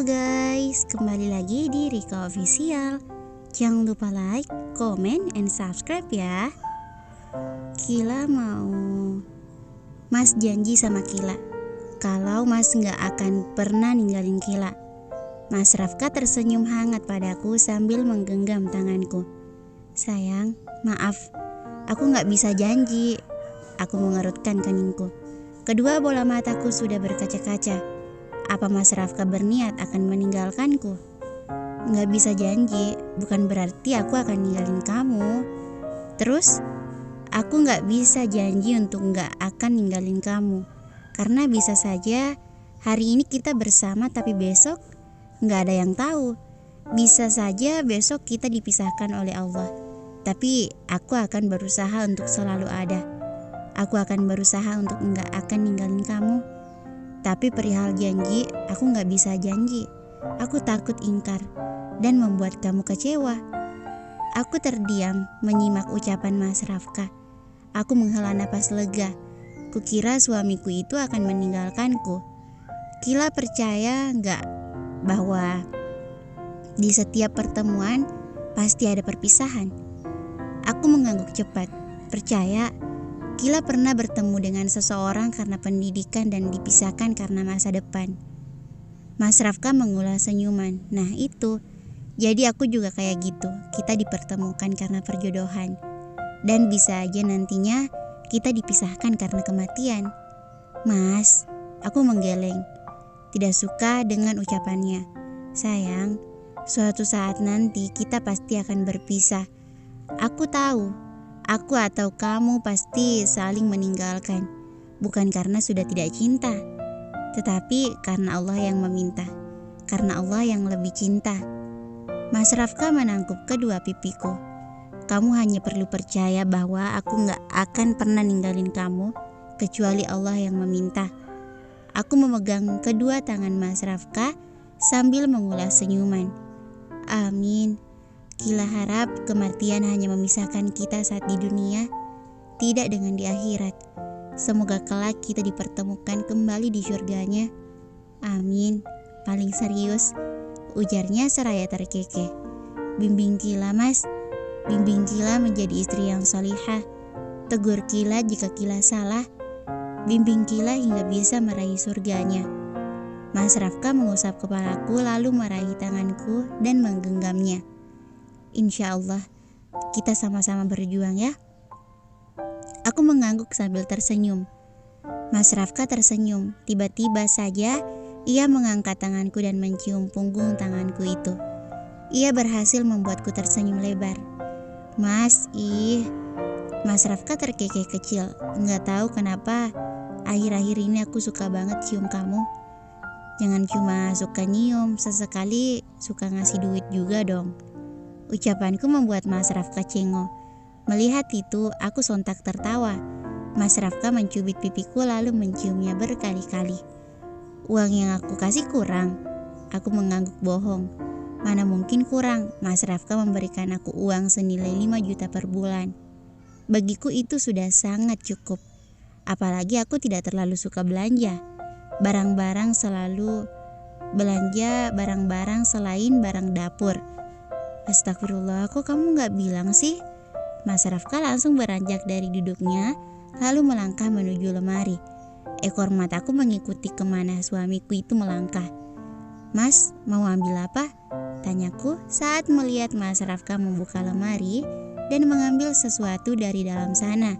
guys, kembali lagi di Rika Official. Jangan lupa like, comment, and subscribe ya. Mas janji sama Kila kalau Mas gak akan pernah ninggalin Kila. Mas Rafka tersenyum hangat padaku sambil menggenggam tanganku. Sayang, maaf, aku gak bisa janji. Aku mengerutkan keningku. Kedua bola mataku sudah berkaca-kaca. Apa Mas Rafka berniat akan meninggalkanku? Gak bisa janji, bukan berarti aku akan ninggalin kamu. Terus, aku gak bisa janji untuk gak akan ninggalin kamu. Karena bisa saja hari ini kita bersama tapi besok gak ada yang tahu. Bisa saja besok kita dipisahkan oleh Allah. Tapi aku akan berusaha untuk selalu ada. Aku akan berusaha untuk gak akan ninggalin kamu. Tapi perihal janji, aku gak bisa janji. Aku takut ingkar dan membuat kamu kecewa. Aku terdiam menyimak ucapan Mas Rafka. Aku menghela napas lega. Kukira suamiku itu akan meninggalkanku. Kila percaya gak bahwa di setiap pertemuan pasti ada perpisahan? Aku mengangguk cepat. Percaya Kila pernah bertemu dengan seseorang karena pendidikan dan dipisahkan karena masa depan. Mas Rafka mengulas senyuman. Nah itu, jadi aku juga kayak gitu. Kita dipertemukan karena perjodohan. Dan bisa aja nantinya kita dipisahkan karena kematian. Mas, aku menggeleng. Tidak suka dengan ucapannya. Sayang, suatu saat nanti kita pasti akan berpisah. Aku tahu. Aku atau kamu pasti saling meninggalkan. Bukan karena sudah tidak cinta, tetapi karena Allah yang meminta. Karena Allah yang lebih cinta. Mas Rafka menangkup kedua pipiku. Kamu hanya perlu percaya bahwa aku gak akan pernah ninggalin kamu kecuali Allah yang meminta. Aku memegang kedua tangan Mas Rafka sambil mengulas senyuman. Amin. Kila harap kematian hanya memisahkan kita saat di dunia, tidak dengan di akhirat. Semoga kelak kita dipertemukan kembali di surganya. Amin. Paling serius, ujarnya seraya terkekeh. Bimbing Kila Mas, bimbing Kila menjadi istri yang salihah. Tegur Kila jika Kila salah, bimbing Kila hingga bisa meraih surganya. Mas Rafka mengusap kepalaku lalu meraih tanganku dan menggenggamnya. Insya Allah, kita sama-sama berjuang ya. Aku mengangguk sambil tersenyum. Mas Rafka tersenyum. Tiba-tiba saja, ia mengangkat tanganku dan mencium punggung tanganku itu. Ia berhasil membuatku tersenyum lebar. Mas Rafka terkekeh kecil. Nggak tahu kenapa, akhir-akhir ini aku suka banget cium kamu. Jangan cuma suka nyium, sesekali suka ngasih duit juga dong. Ucapanku membuat Mas Rafka cengok. Melihat itu, aku sontak tertawa. Mas Rafka mencubit pipiku lalu menciumnya berkali-kali. Uang yang aku kasih kurang. Aku mengangguk bohong. Mana mungkin kurang, Mas Rafka memberikan aku uang senilai 5 juta per bulan. Bagiku itu sudah sangat cukup. Apalagi aku tidak terlalu suka belanja. Barang-barang selain barang dapur. Astagfirullah, kok kamu gak bilang sih? Mas Rafka langsung beranjak dari duduknya, lalu melangkah menuju lemari. Ekor mataku mengikuti kemana suamiku itu melangkah. Mas, mau ambil apa? Tanyaku saat melihat Mas Rafka membuka lemari dan mengambil sesuatu dari dalam sana.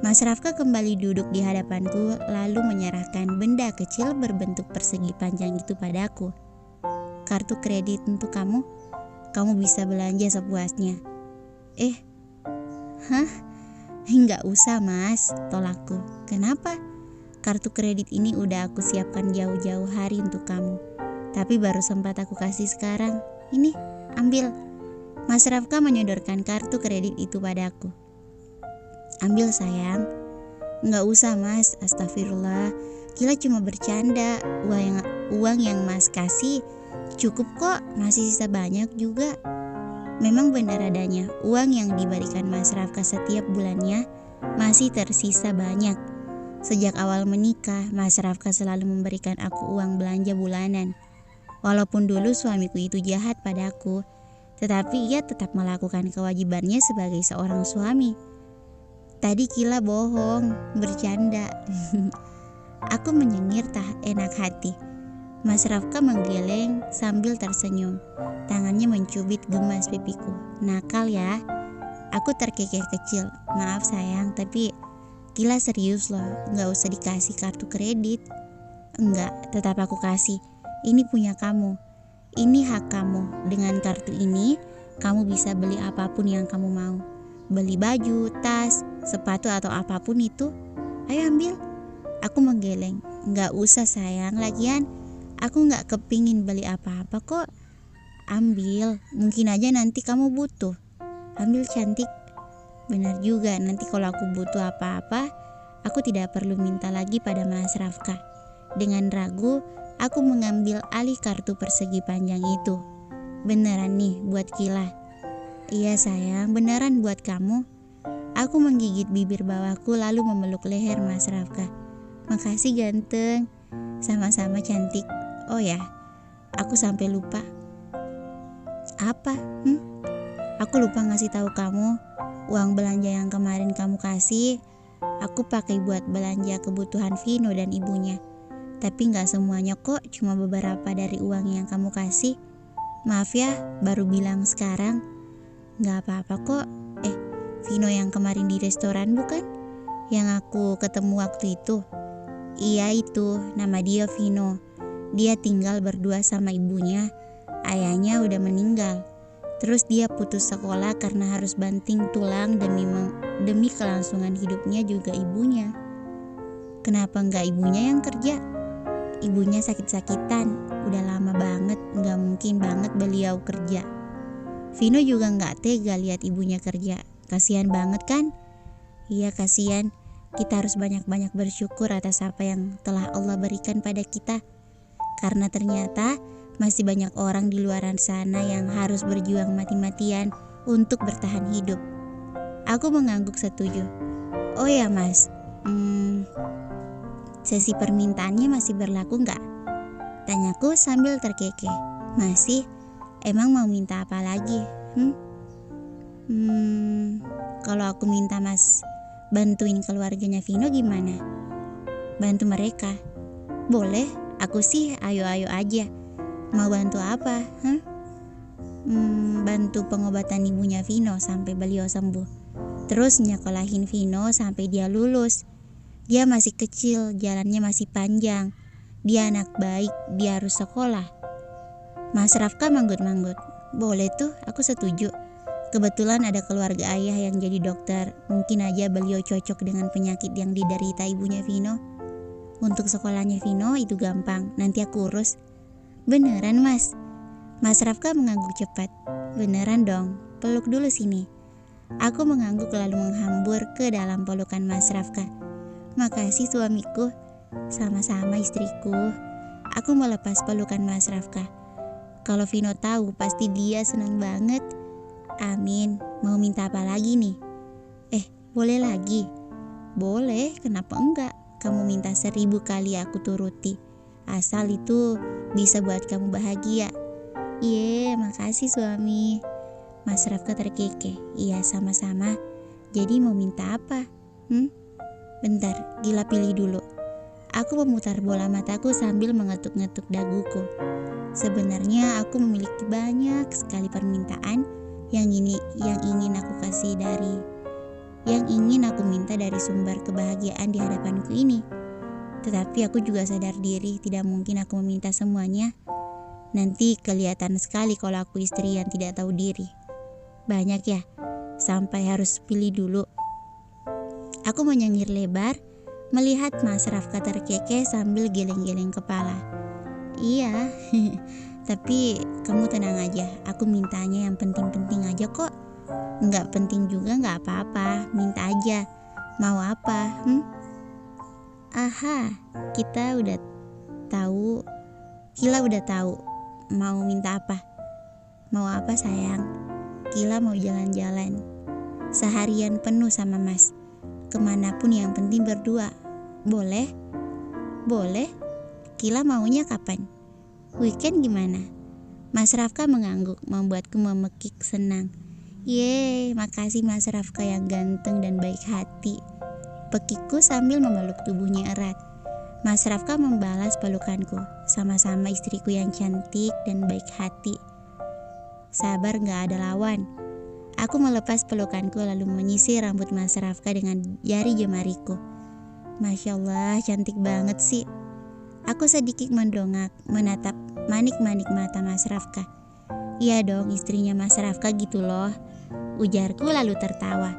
Mas Rafka kembali duduk di hadapanku, lalu menyerahkan benda kecil berbentuk persegi panjang itu padaku. Kartu kredit untuk kamu. Kamu bisa belanja sepuasnya. Nggak usah Mas, tolakku. Kenapa? Kartu kredit ini udah aku siapkan jauh-jauh hari untuk kamu. Tapi baru sempat aku kasih sekarang. Ini, ambil. Mas Rafka menyodorkan kartu kredit itu padaku. Ambil sayang. Nggak usah Mas, astagfirullah. Kila cuma bercanda. Uang yang Mas kasih cukup kok, masih sisa banyak juga. Memang benar adanya, uang yang diberikan Mas Rafka setiap bulannya masih tersisa banyak. Sejak awal menikah, Mas Rafka selalu memberikan aku uang belanja bulanan. Walaupun dulu suamiku itu jahat padaku, tetapi ia tetap melakukan kewajibannya sebagai seorang suami. Tadi Kila bohong, bercanda. Aku menyengir tak enak hati. Mas Rafka menggeleng sambil tersenyum. Tangannya mencubit gemas pipiku. Nakal ya. Aku terkekeh kecil. Maaf sayang, tapi Kila serius loh. Gak usah dikasih kartu kredit. Enggak, tetap aku kasih. Ini punya kamu. Ini hak kamu. Dengan kartu ini, kamu bisa beli apapun yang kamu mau. Beli baju, tas, sepatu atau apapun itu. Ayo ambil. Aku menggeleng. Gak usah sayang, lagian aku gak kepingin beli apa-apa kok. Ambil, mungkin aja nanti kamu butuh. Ambil cantik. Benar juga, nanti kalau aku butuh apa-apa, aku tidak perlu minta lagi pada Mas Rafka. Dengan ragu, aku mengambil alih kartu persegi panjang itu. Beneran nih buat Kila. Iya sayang, beneran buat kamu. Aku menggigit bibir bawahku lalu memeluk leher Mas Rafka. Makasih ganteng. Sama-sama cantik. Oh ya, aku sampai lupa. Apa? Aku lupa ngasih tahu kamu. Uang belanja yang kemarin kamu kasih, aku pakai buat belanja kebutuhan Vino dan ibunya. Tapi gak semuanya kok, cuma beberapa dari uang yang kamu kasih. Maaf ya, baru bilang sekarang. Gak apa-apa kok. Vino yang kemarin di restoran bukan? Yang aku ketemu waktu itu. Iya itu, nama dia Vino. Dia tinggal berdua sama ibunya. Ayahnya udah meninggal. Terus dia putus sekolah karena harus banting tulang demi kelangsungan hidupnya juga ibunya. Kenapa nggak ibunya yang kerja? Ibunya sakit-sakitan, udah lama banget, nggak mungkin banget beliau kerja. Vino juga nggak tega lihat ibunya kerja. Kasihan banget kan? Iya kasihan. Kita harus banyak-banyak bersyukur atas apa yang telah Allah berikan pada kita. Karena ternyata masih banyak orang di luar sana yang harus berjuang mati-matian untuk bertahan hidup. Aku mengangguk setuju. Oh ya mas, sesi permintaannya masih berlaku nggak? Tanyaku sambil terkekeh. Masih? Emang mau minta apa lagi? Kalau aku minta mas bantuin keluarganya Vino gimana? Bantu mereka? Boleh, aku sih ayo-ayo aja. Mau bantu apa? Bantu pengobatan ibunya Vino sampai beliau sembuh. Terus nyekolahin Vino sampai dia lulus. Dia masih kecil, jalannya masih panjang. Dia anak baik, dia harus sekolah. Mas Rafka manggut-manggut. Boleh tuh, aku setuju. Kebetulan ada keluarga ayah yang jadi dokter. Mungkin aja beliau cocok dengan penyakit yang diderita ibunya Vino. Untuk sekolahnya Vino itu gampang, nanti aku urus. Beneran mas? Mas Rafka mengangguk cepat. Beneran dong, peluk dulu sini. Aku mengangguk lalu menghambur ke dalam pelukan Mas Rafka. Makasih suamiku. Sama-sama istriku. Aku melepas pelukan Mas Rafka. Kalau Vino tahu pasti dia senang banget. Amin. Mau minta apa lagi nih? Boleh lagi? Boleh, kenapa enggak? Kamu minta 1000 kali aku turuti. Asal itu bisa buat kamu bahagia. Makasih suami. Mas Rafka terkekeh. Iya sama-sama. Jadi mau minta apa? Bentar, Gila pilih dulu. Aku memutar bola mataku sambil mengetuk-ngetuk daguku. Sebenarnya aku memiliki banyak sekali permintaan yang ingin aku minta dari sumber kebahagiaan di hadapanku ini. Tetapi aku juga sadar diri tidak mungkin aku meminta semuanya. Nanti kelihatan sekali kalau aku istri yang tidak tahu diri. Banyak ya, sampai harus pilih dulu. Aku menyengir lebar, melihat Mas Rafka terkekeh sambil geleng-geleng kepala. Iya, tapi kamu tenang aja, aku mintanya yang penting-penting aja kok. Nggak penting juga nggak apa-apa, minta aja. Mau apa? Aha, Kila udah tahu mau minta apa. Mau apa sayang? Kila mau jalan-jalan seharian penuh sama mas. Kemanapun yang penting berdua. Boleh? Boleh. Kila maunya kapan? Weekend gimana? Mas Rafka mengangguk, membuatku memekik senang. Yeay, makasih Mas Rafka yang ganteng dan baik hati. Pekikku sambil memeluk tubuhnya erat. Mas Rafka membalas pelukanku. Sama-sama istriku yang cantik dan baik hati. Sabar gak ada lawan. Aku melepas pelukanku lalu menyisir rambut Mas Rafka dengan jari jemariku. Masya Allah, cantik banget sih. Aku sedikit mendongak, menatap manik-manik mata Mas Rafka. Iya dong, istrinya Mas Rafka gitu loh, ujarku lalu tertawa.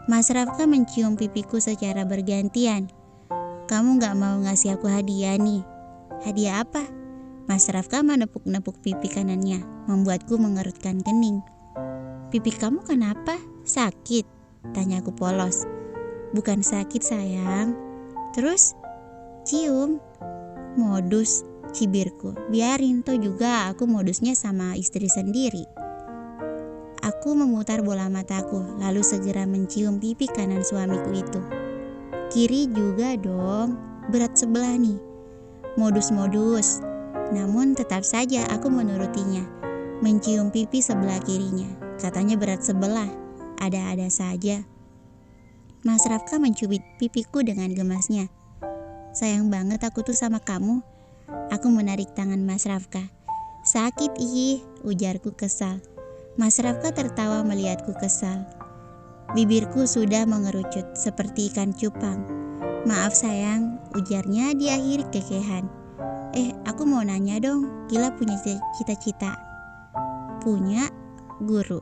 Mas Rafka mencium pipiku secara bergantian. Kamu gak mau ngasih aku hadiah nih? Hadiah apa? Mas Rafka menepuk-nepuk pipi kanannya, membuatku mengerutkan kening. Pipi kamu kenapa? Sakit? Tanyaku polos. Bukan sakit sayang. Terus? Cium. Modus, cibirku. Biarin, toh juga aku modusnya sama istri sendiri. Aku memutar bola mataku, lalu segera mencium pipi kanan suamiku itu. Kiri juga dong, berat sebelah nih. Modus-modus. Namun tetap saja aku menurutinya, mencium pipi sebelah kirinya. Katanya berat sebelah, ada-ada saja. Mas Rafka mencubit pipiku dengan gemasnya. Sayang banget aku tuh sama kamu. Aku menarik tangan Mas Rafka. Sakit ih, ujarku kesal. Mas Rafka tertawa melihatku kesal. Bibirku sudah mengerucut seperti ikan cupang. Maaf sayang, ujarnya diakhiri kekehan. Aku mau nanya dong, Kila punya cita-cita? Punya? Guru.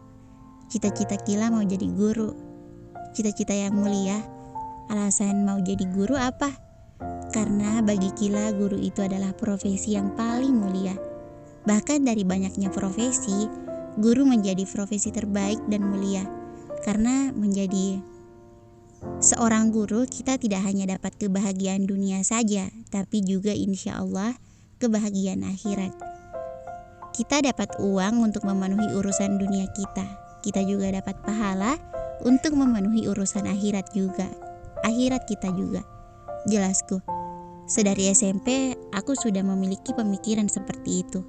Cita-cita Kila mau jadi guru. Cita-cita yang mulia. Alasan mau jadi guru apa? Karena bagi Kila guru itu adalah profesi yang paling mulia. Bahkan dari banyaknya profesi, guru menjadi profesi terbaik dan mulia. Karena menjadi seorang guru, kita tidak hanya dapat kebahagiaan dunia saja, tapi juga insya Allah kebahagiaan akhirat. Kita dapat uang untuk memenuhi urusan dunia kita. Kita juga dapat pahala untuk memenuhi urusan akhirat juga. Akhirat kita juga. Jelasku. Sedari SMP, aku sudah memiliki pemikiran seperti itu.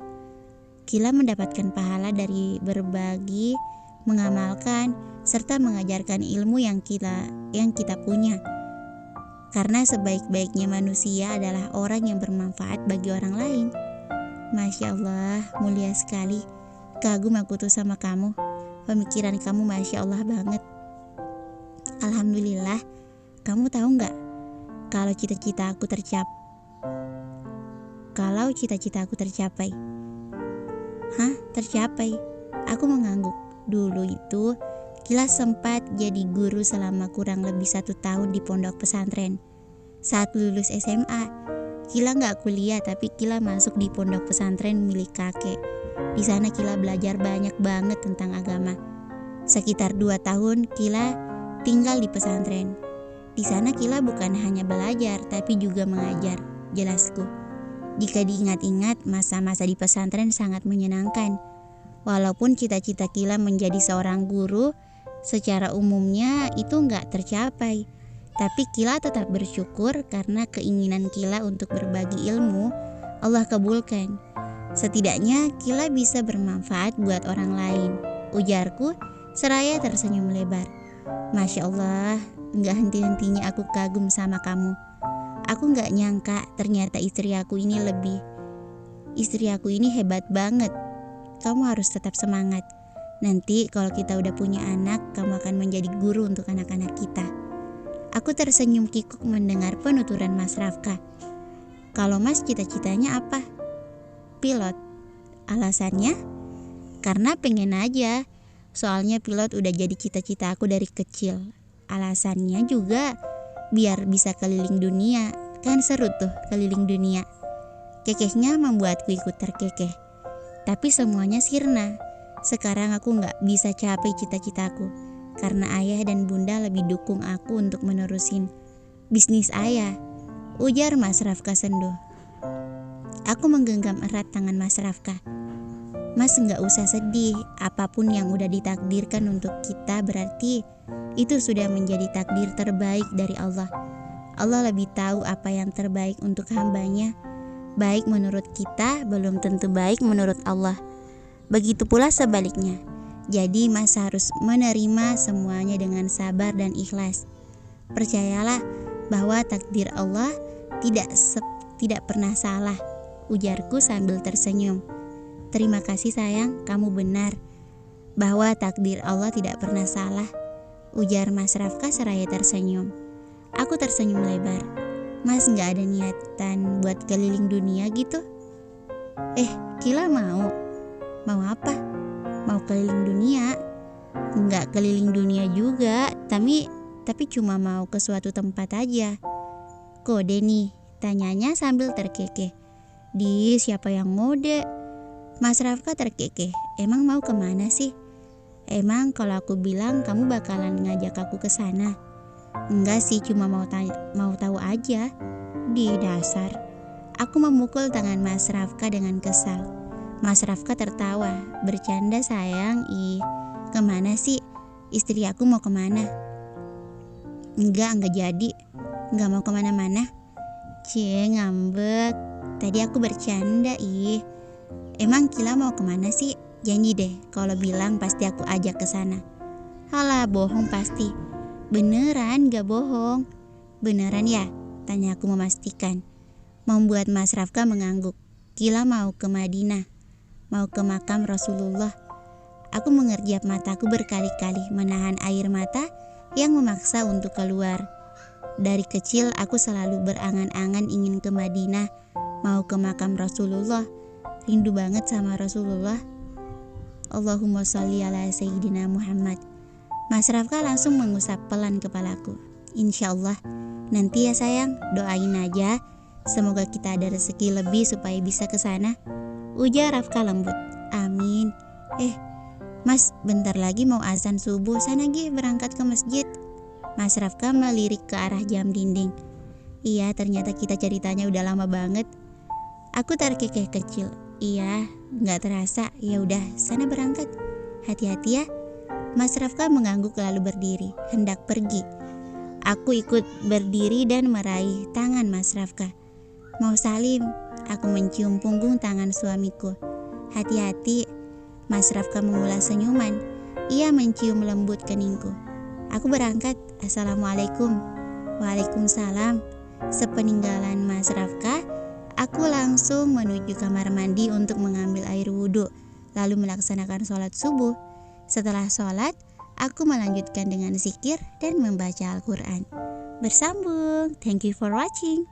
Kila mendapatkan pahala dari berbagi, mengamalkan, serta mengajarkan ilmu yang kita punya. Karena sebaik-baiknya manusia adalah orang yang bermanfaat bagi orang lain. Masya Allah, mulia sekali. Kagum aku tuh sama kamu. Pemikiran kamu Masya Allah banget. Alhamdulillah. Kamu tahu gak? Kalau cita-cita aku tercapai. Hah? Tercapai? Aku mengangguk. Dulu itu Kila sempat jadi guru selama kurang lebih 1 tahun di pondok pesantren. Saat lulus SMA, Kila gak kuliah tapi Kila masuk di pondok pesantren milik kakek. Di sana Kila belajar banyak banget tentang agama. Sekitar 2 tahun Kila tinggal di pesantren. Di sana Kila bukan hanya belajar tapi juga mengajar, jelasku. Jika diingat-ingat, masa-masa di pesantren sangat menyenangkan. Walaupun cita-cita Kila menjadi seorang guru, secara umumnya itu nggak tercapai. Tapi Kila tetap bersyukur karena keinginan Kila untuk berbagi ilmu, Allah kabulkan. Setidaknya Kila bisa bermanfaat buat orang lain, ujarku seraya tersenyum lebar. Masya Allah, nggak henti-hentinya aku kagum sama kamu. Aku nggak nyangka ternyata istri aku ini hebat banget. Kamu harus tetap semangat. Nanti kalau kita udah punya anak, kamu akan menjadi guru untuk anak-anak kita. Aku tersenyum kikuk mendengar penuturan Mas Rafka. Kalau Mas cita-citanya apa? Pilot. Alasannya? Karena pengen aja. Soalnya pilot udah jadi cita-cita aku dari kecil. Alasannya juga biar bisa keliling dunia. Kan seru tuh keliling dunia. Kekehnya membuatku ikut terkekeh. Tapi semuanya sirna. Sekarang aku gak bisa capai cita-citaku. Karena ayah dan bunda lebih dukung aku untuk menerusin bisnis ayah, ujar Mas Rafka senduh. Aku menggenggam erat tangan Mas Rafka. Mas gak usah sedih. Apapun yang udah ditakdirkan untuk kita berarti itu sudah menjadi takdir terbaik dari Allah. Allah lebih tahu apa yang terbaik untuk hambanya. Baik menurut kita belum tentu baik menurut Allah. Begitu pula sebaliknya. Jadi Mas harus menerima semuanya dengan sabar dan ikhlas. Percayalah bahwa takdir Allah tidak pernah salah, ujarku sambil tersenyum. Terima kasih sayang, kamu benar. Bahwa takdir Allah tidak pernah salah, ujar Mas Rafka seraya tersenyum. Aku tersenyum lebar. Mas gak ada niatan buat keliling dunia gitu? Kila mau? Mau apa? Mau keliling dunia? Nggak keliling dunia juga, tapi cuma mau ke suatu tempat aja. Kode nih, tanyanya sambil terkekeh. Di siapa yang ngode? Mas Rafka terkekeh. Emang mau kemana sih? Emang kalau aku bilang kamu bakalan ngajak aku ke sana? Enggak sih, cuma mau tahu aja. Di dasar. Aku memukul tangan Mas Rafka dengan kesal. Mas Rafka tertawa. Bercanda sayang. Kemana sih? Istri aku mau kemana? Enggak jadi. Enggak mau kemana-mana. Cie, ngambek. Tadi aku bercanda. Emang Kila mau kemana sih? Janji deh, kalau bilang pasti aku ajak ke sana. Halah, bohong pasti. Beneran, gak bohong. Beneran ya? Tanya aku memastikan. Membuat Mas Rafka mengangguk. Kila mau ke Madinah. Mau ke makam Rasulullah. Aku mengerjap mataku berkali-kali, menahan air mata yang memaksa untuk keluar. Dari kecil aku selalu berangan-angan ingin ke Madinah. Mau ke makam Rasulullah. Rindu banget sama Rasulullah. Allahumma sholli ala Sayyidina Muhammad. Mas Rafka langsung mengusap pelan kepalaku. Insyaallah. Nanti ya sayang, doain aja. Semoga kita ada rezeki lebih supaya bisa ke sana. Ujar Rafka lembut. Amin. Mas, bentar lagi mau azan subuh. Sana Gi, berangkat ke masjid. Mas Rafka melirik ke arah jam dinding. Iya, ternyata kita ceritanya udah lama banget. Aku terkekeh kecil. Iya, nggak terasa. Ya udah, sana berangkat. Hati-hati ya. Mas Rafka mengangguk lalu berdiri, hendak pergi. Aku ikut berdiri dan meraih tangan Mas Rafka. Mau salim, aku mencium punggung tangan suamiku. Hati-hati. Mas Rafka mengulas senyuman. Ia mencium lembut keningku. Aku berangkat. Assalamualaikum. Waalaikumsalam. Sepeninggalan Mas Rafka, aku langsung menuju kamar mandi untuk mengambil air wudhu, lalu melaksanakan sholat subuh. Setelah sholat, aku melanjutkan dengan zikir dan membaca Al-Quran. Bersambung. Thank you for watching.